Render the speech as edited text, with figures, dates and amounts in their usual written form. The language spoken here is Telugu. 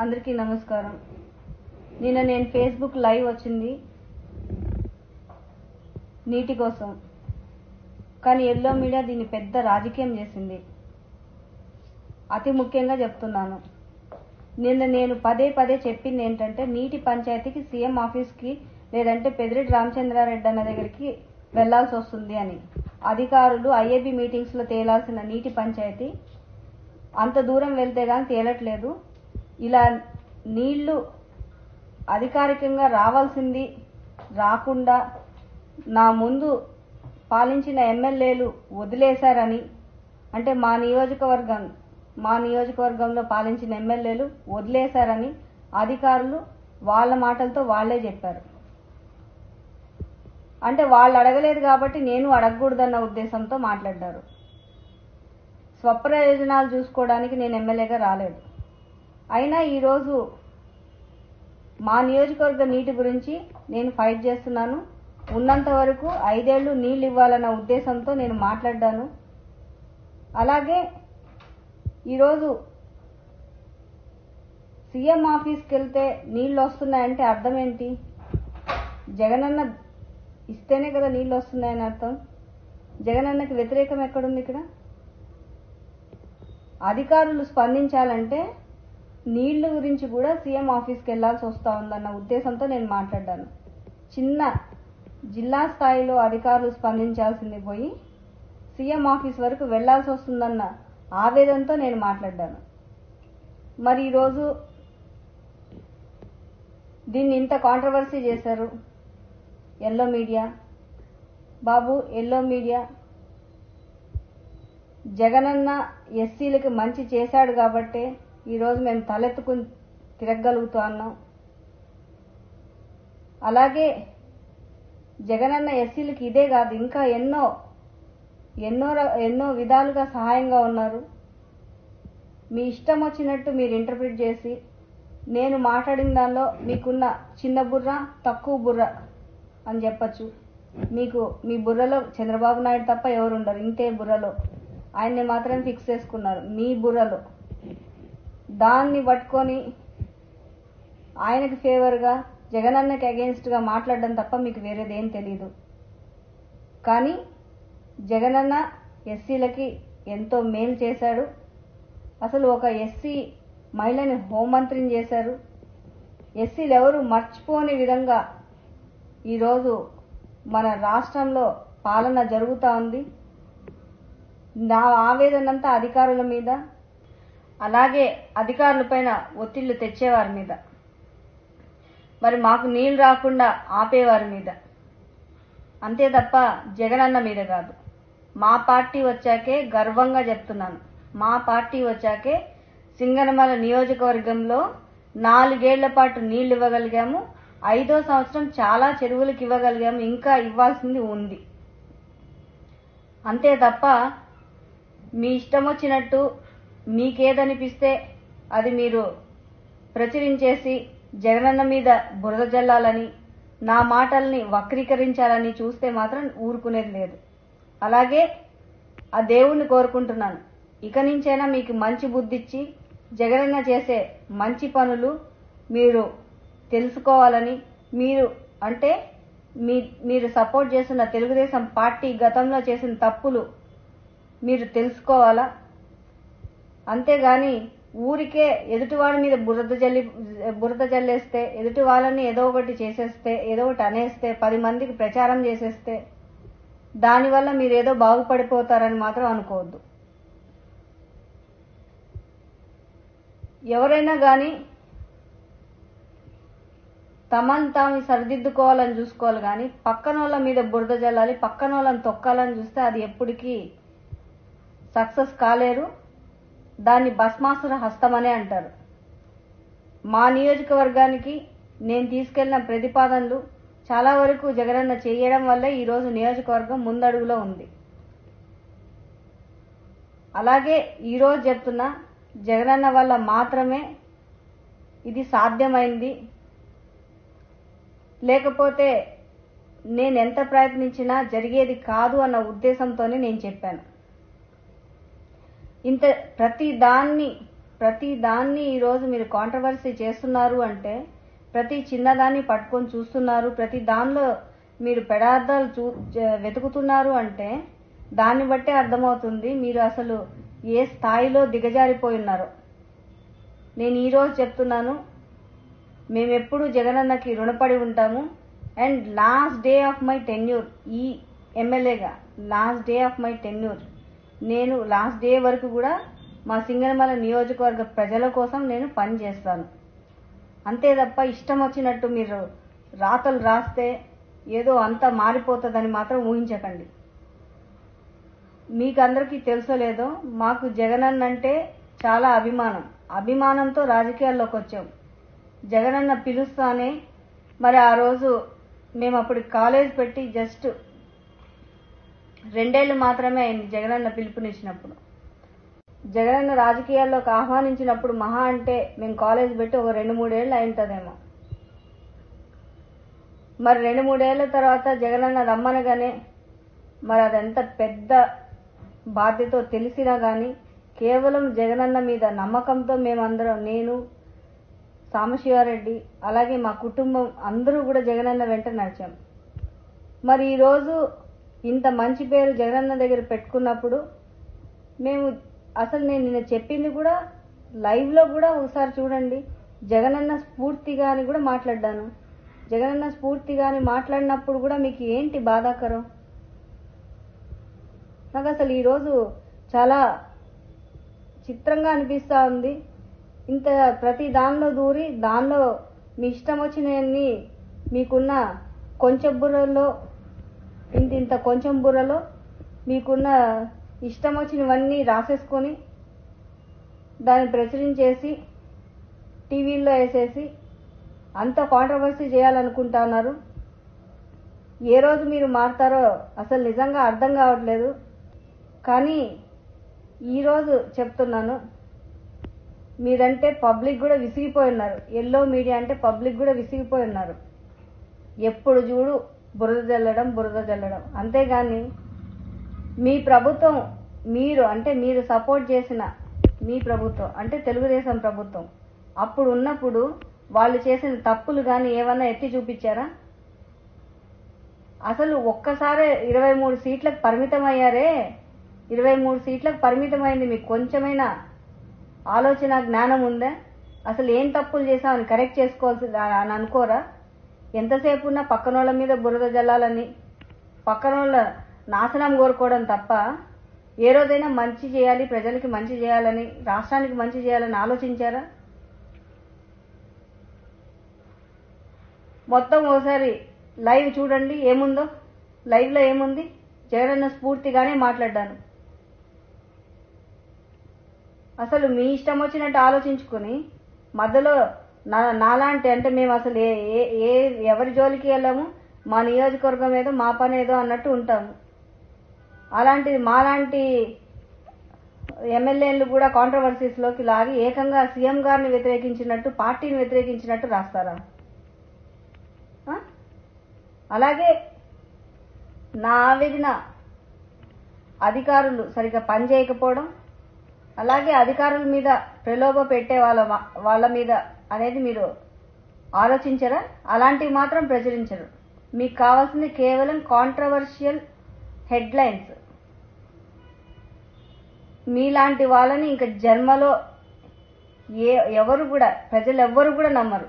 అందరికీ నమస్కారం. నిన్న నేను ఫేస్బుక్ లైవ్ వచ్చింది నీటి కోసం, కానీ ఎల్లో మీడియా దీన్ని పెద్ద రాజకీయం చేసింది. అతి ముఖ్యంగా చెప్తున్నాను, నిన్న నేను పదే చెప్పింది ఏంటంటే నీటి పంచాయతీకి సీఎం ఆఫీస్కి లేదంటే పెద్దిరెడ్డి రామచంద్రారెడ్డి అన్న దగ్గరికి వెళ్లాల్సి వస్తుంది అని. అధికారులు ఐఏబీ మీటింగ్స్లో తేలాల్సిన నీటి పంచాయతీ అంత దూరం వెళ్తే కానీ తేలట్లేదు. ఇలా నీళ్లు అధికారికంగా రావాల్సింది రాకుండా నా ముందు పాలించిన ఎమ్మెల్యేలు వదిలేశారని, అంటే మా నియోజకవర్గంలో పాలించిన ఎమ్మెల్యేలు వదిలేశారని అధికారులు వాళ్ళ మాటలతో వాళ్లే చెప్పారు. అంటే వాళ్ళు అడగలేదు కాబట్టి నేను అడగకూడదన్న ఉద్దేశంతో మాట్లాడారు. స్వప్రయోజనాలు చూసుకోవడానికి నేను ఎమ్మెల్యేగా రాలేదు. అయినా ఈరోజు మా నియోజకవర్గ నీటి గురించి నేను ఫైట్ చేస్తున్నాను. ఉన్నంత వరకు 5 ఏళ్లు నీళ్ళు ఇవ్వాలన్న ఉద్దేశంతో నేను మాట్లాడ్డాను. అలాగే ఈరోజు సీఎం ఆఫీస్కి వెళ్తే నీళ్ళు వస్తున్నాయంటే అర్థం ఏంటి? జగనన్న ఇస్తేనే కదా నీళ్ళు వస్తున్నాయని అర్థం. జగనన్నకి వ్యతిరేకం ఎక్కడుంది ఇక్కడ? అధికారులు స్పందించాలంటే నీళ్ల గురించి కూడా సీఎం ఆఫీస్కి వెళ్లాల్సి వస్తూ ఉందన్న ఉద్దేశంతో నేను మాట్లాడాను. చిన్న జిల్లా స్థాయిలో అధికారులు స్పందించాల్సింది పోయి సీఎం ఆఫీస్ వరకు వెళ్లాల్సి వస్తుందన్న ఆవేదనతో నేను మాట్లాడాను. మరి ఈరోజు దీన్ని ఇంత కాంట్రవర్సీ చేశారు ఎల్లో మీడియా. బాబు, ఎల్లో మీడియా జగనన్న ఎస్సీలకి మంచి చేశాడు కాబట్టే ఈరోజు మేము తలెత్తుకుని తిరగగలుగుతున్నాం. అలాగే జగనన్న ఎస్సీలకి ఇదే కాదు, ఇంకా ఎన్నో విధాలుగా సహాయంగా ఉన్నారు. మీ ఇష్టం వచ్చినట్టు మీరు ఇంటర్ప్రిట్ చేసి నేను మాట్లాడిన దానిలో మీకున్న చిన్న బుర్ర తక్కువ బుర్ర అని చెప్పచ్చు. మీ బుర్రలో చంద్రబాబు నాయుడు తప్ప ఎవరు ఉండరు. ఇంతే బుర్రలో ఆయన్ని మాత్రం ఫిక్స్ చేసుకున్నారు మీ బుర్రలో. దాన్ని పట్టుకొని ఆయనకి ఫేవర్గా జగనన్నకి అగెయిన్స్ట్గా మాట్లాడడం తప్ప మీకు వేరేదేం తెలీదు. కానీ జగనన్న ఎస్సీలకి ఎంతో మేలు చేశాడు. అసలు ఒక ఎస్సీ మహిళని హోంమంత్రిని చేశారు. ఎస్సీలు ఎవరు మర్చిపోని విధంగా ఈరోజు మన రాష్ట్రంలో పాలన జరుగుతూ ఉంది. నా ఆవేదనంతా అధికారుల మీద, అలాగే అధికారులపైన ఒత్తిళ్లు తెచ్చేవారి మీద, మరి మాకు నీళ్లు రాకుండా ఆపేవారి మీద, అంతే తప్ప జగనన్న మీద కాదు. మా పార్టీ వచ్చాకే గర్వంగా చెప్తున్నాను, మా పార్టీ వచ్చాకే సింగనమల నియోజకవర్గంలో 4 ఏళ్ల పాటు నీళ్లు ఇవ్వగలిగాము. 5వ సంవత్సరం చాలా చెరువులకు ఇవ్వగలిగాము. ఇంకా ఇవ్వాల్సింది ఉంది. అంతే తప్ప మీ ఇష్టం వచ్చినట్టు మీకేదనిపిస్తే అది మీరు ప్రచురించేసి జగనన్న మీద బురద జల్లాలని, నా మాటల్ని వక్రీకరించాలని చూస్తే మాత్రం ఊరుకునేది లేదు. అలాగే ఆ దేవుణ్ణి కోరుకుంటున్నాను, ఇక నుంచైనా మీకు మంచి బుద్ధిచ్చి జగనన్న చేసే మంచి పనులు మీరు తెలుసుకోవాలని, మీరు సపోర్ట్ చేస్తున్న తెలుగుదేశం పార్టీ గతంలో చేసిన తప్పులు మీరు తెలుసుకోవాలా. అంతేగాని ఊరికే ఎదుటివాడి మీద బురద జల్లేస్తే, ఎదుటి వాళ్ళని ఏదో ఒకటి చేసేస్తే, ఏదో ఒకటి అనేస్తే, 10 మందికి ప్రచారం చేసేస్తే దానివల్ల మీరు ఏదో బాగుపడిపోతారని మాత్రం అనుకోవద్దు. ఎవరైనా కానీ తమను తాము సరిదిద్దుకోవాలని చూసుకోవాలి, కానీ పక్కనోళ్ళ మీద బురద జల్లాలి, పక్కనోళ్ళని తొక్కాలని చూస్తే అది ఎప్పటికీ సక్సెస్ కాలేరు. దాన్ని భస్మాసుర హస్తమనే అంటారు. మా నియోజకవర్గానికి నేను తీసుకెళ్లిన ప్రతిపాదనలు చాలా వరకు జగనన్న చేయడం వల్లే ఈరోజు నియోజకవర్గం ముందడుగులో ఉంది. అలాగే ఈరోజు చెప్తున్నా, జగనన్న వల్ల మాత్రమే ఇది సాధ్యమైంది. లేకపోతే నేను ఎంత ప్రయత్నించినా జరిగేది కాదు అన్న ఉద్దేశంతోనే నేను చెప్పాను. ప్రతి దాన్ని ప్రతి దాన్ని ఈరోజు మీరు కాంట్రవర్సీ చేస్తున్నారు అంటే, ప్రతి చిన్నదాన్ని పట్టుకొని చూస్తున్నారు, ప్రతి దానిలో మీరు పెడార్థాలు వెతుకుతున్నారు అంటే దాన్ని బట్టే అర్థమవుతుంది మీరు అసలు ఏ స్థాయిలో దిగజారిపోయి ఉన్నారో. నేను ఈరోజు చెప్తున్నాను, మేమెప్పుడు జగనన్నకి రుణపడి ఉంటాము. And last day of my tenure, ఈ ఎమ్మెల్యేగా last day of my tenure, నేను లాస్ట్ డే వరకు కూడా మా సింగనమల నియోజకవర్గ ప్రజల కోసం నేను పని చేస్తాను. అంతే తప్ప ఇష్టం వచ్చినట్టు మీరు రాతలు రాస్తే ఏదో అంతా మారిపోతుందని మాత్రం ఊహించకండి. మీకు అందరికీ తెలుసో లేదో, మాకు జగనన్న అంటే చాలా అభిమానంతో రాజకీయాల్లోకి వచ్చాం. జగనన్న పిలుస్తానే, మరి ఆ రోజు మేము అప్పుడు కాలేజ్ పెట్టి జస్ట్ 2 ఏళ్ళు మాత్రమే అయింది జగనన్న పిలుపునిచ్చినప్పుడు. జగనన్న రాజకీయాల్లోకి ఆహ్వానించినప్పుడు మహా అంటే మేము కాలేజ్ పెట్టి ఒక 2-3 ఏళ్ళు అయింటదేమో. మరి 2-3 ఏళ్ల తర్వాత జగనన్న రమ్మనగానే, మరి అదెంత పెద్ద బాధ్యతో తెలిసినా కానీ కేవలం జగనన్న మీద నమ్మకంతో మేమందరం, నేను, సాంబశివారెడ్డి, అలాగే మా కుటుంబం అందరూ కూడా జగనన్న వెంట నడిచాం. మరి ఈరోజు ఇంత మంచి పేరు జగనన్న దగ్గర పెట్టుకున్నప్పుడు మేము అసలు నేను నిన్న చెప్పింది కూడా లైవ్లో కూడా ఒకసారి చూడండి. జగనన్న స్ఫూర్తిగా అని కూడా మాట్లాడ్డాను. జగనన్న స్ఫూర్తిగా అని మాట్లాడినప్పుడు కూడా మీకు ఏంటి బాధాకరం? నాకు అసలు ఈరోజు చాలా చిత్రంగా అనిపిస్తూ ఉంది. ఇంత ప్రతి దానిలో దూరి దానిలో మీ ఇష్టం వచ్చినవన్నీ మీకున్న కొంచెం బుర్రలో ఇంత కొంచెం బుర్రలో మీకున్న ఇష్టం వచ్చినవన్నీ రాసేసుకొని దాన్ని ప్రచురించేసి టీవీల్లో వేసేసి అంత కాంట్రవర్సీ చేయాలనుకుంటున్నారు. ఏ రోజు మీరు మారుతారో అసలు నిజంగా అర్థం కావట్లేదు. కానీ ఈరోజు చెప్తున్నాను, మీరంటే పబ్లిక్ కూడా విసిగిపోయి ఉన్నారు. ఎల్లో మీడియా అంటే పబ్లిక్ కూడా విసిగిపోయి ఉన్నారు. ఎప్పుడు చూడు బురద జల్లడం. అంతేగాని మీ ప్రభుత్వం, మీరు సపోర్ట్ చేసిన మీ ప్రభుత్వం అంటే తెలుగుదేశం ప్రభుత్వం అప్పుడు ఉన్నప్పుడు వాళ్ళు చేసిన తప్పులు కానీ ఏమన్నా ఎత్తి చూపించారా? అసలు ఒక్కసారి 23 సీట్లకు పరిమితం అయ్యారే. 23 సీట్లకు పరిమితమైంది మీకు కొంచెమైనా ఆలోచన జ్ఞానం ఉందా? అసలు ఏం తప్పులు చేశామని కరెక్ట్ చేసుకోవాల్సి అని అనుకోరా? ఎంతసేపు ఉన్నా పక్కనోళ్ళ మీద బురద జల్లాలని, పక్కనోళ్ళ నాశనం కోరుకోవడం తప్ప ఏ రోజైనా మంచి చేయాలి, ప్రజలకి మంచి చేయాలని, రాష్ట్రానికి మంచి చేయాలని ఆలోచించారా? మొత్తం ఓసారి లైవ్ చూడండి, ఏముందో లైవ్లో ఏముంది. జగనన్న స్ఫూర్తిగానే మాట్లాడ్డాను. అసలు మీ ఇష్టం వచ్చినట్టు ఆలోచించుకుని మధ్యలో నాలాంటి అంటే మేము అసలు ఎవరి జోలికి వెళ్ళాము, మా నియోజకవర్గం ఏదో మా పని ఏదో అన్నట్టు ఉంటాము. అలాంటిది మాలాంటి ఎమ్మెల్యేలు కూడా కాంట్రవర్సీస్లోకి లాగి ఏకంగా సీఎం గారిని వ్యతిరేకించినట్టు, పార్టీని వ్యతిరేకించినట్టు రాస్తారా? అలాగే నా ఆవేదన అధికారులు సరిగ్గా పనిచేయకపోవడం, అలాగే అధికారుల మీద ప్రలోభ పెట్టే వాళ్ళ మీద అనేది మీరు ఆలోచించరా? అలాంటివి మాత్రం ప్రచురించరు. మీకు కావాల్సింది కేవలం కాంట్రవర్షియల్ హెడ్లైన్స్. మీలాంటి వాళ్ళని ఇంకా జన్మలో ఎవరు కూడా, ప్రజలు ఎవ్వరు కూడా నమ్మరు.